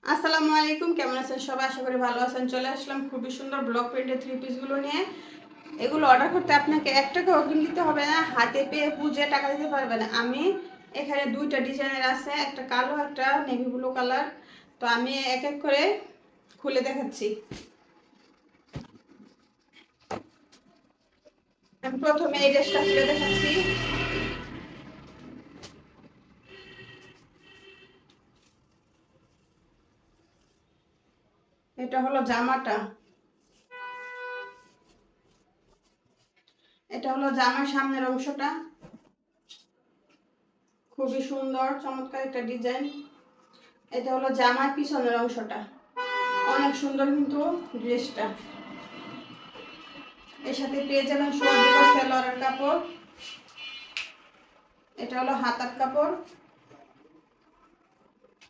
আসসালামু আলাইকুম, কেমন আছেন সবাই? আশা করি ভালো আছেন। চলে আসলাম খুবই সুন্দর ব্লক প্রিন্টের থ্রি পিসগুলো নিয়ে। এগুলো অর্ডার করতে আপনাকে 1 টাকা অগ্রিম দিতে হবে না, হাতে পেয়ে বুঝে টাকা দিতে পারবেন। আমি এখানে 2টা ডিজাইনের আছে, একটা কালো একটা নেভি ব্লু কালার। তো আমি এক এক করে খুলে দেখাচ্ছি। আমি প্রথমে এই ড্রেসটা খুলে দেখাচ্ছি। এটা হলো জামাটা, এটা হলো জামার সামনের অংশটা। খুবই সুন্দর চমৎকার একটা ডিজাইন। এটা হলো জামার পিছনের অংশটা, অনেক সুন্দর কিন্তু ড্রেসটা। এর সাথে পেয়ে যাবেন সোয়াবিক সেলোয়ারের কাপড়। এটা হলো হাতার কাপড়।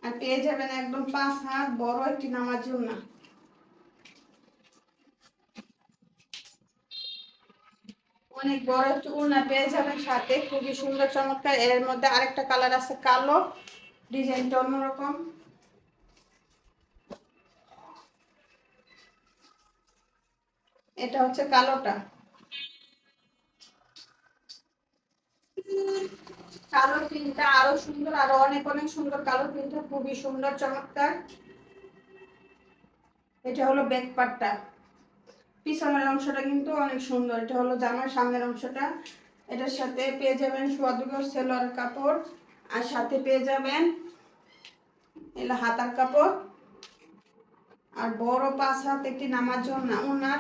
আর পেয়ে যাবেন একদম 5 হাত বড় একটি নামার জন্য। অনেক বড় একটু উন্না পেয়ে যাবেন সাথে, খুবই সুন্দর চমৎকার। এর মধ্যে আরেকটা কালার আছে কালো, ডিজাইনটা অন্যরকম। এটা হচ্ছে কালোটা। কালো প্রিন্টটা আরো সুন্দর, আরো অনেক অনেক সুন্দর। কালো প্রিন্টটা খুবই সুন্দর চমৎকার। এটা হলো ব্যাক পার্টটা, পিছনের অংশটা কিন্তু অনেক সুন্দর। এটা হলো জামার সামনের অংশটা। এটার সাথে পেয়ে যাবেন সোয়াদ গজ সেলোয়ার কাপড়, আর সাথে পেয়ে যাবেন এলো হাতার কাপড়। আর বড় 5 হাত একটি নামার জন্য ওনার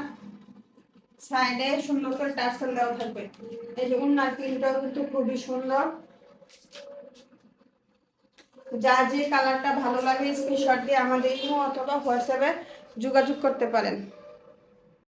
সাইডে সুন্দর করে টার্সেল দেওয়া থাকবে। এই যে ওনার প্রিন্টটাও কিন্তু খুবই সুন্দর। যার যে কালারটা ভালো লাগে স্ক্রিনশট দিয়ে আমাদের ইমো অথবা হোয়াটসঅ্যাপে যোগাযোগ করতে পারেন।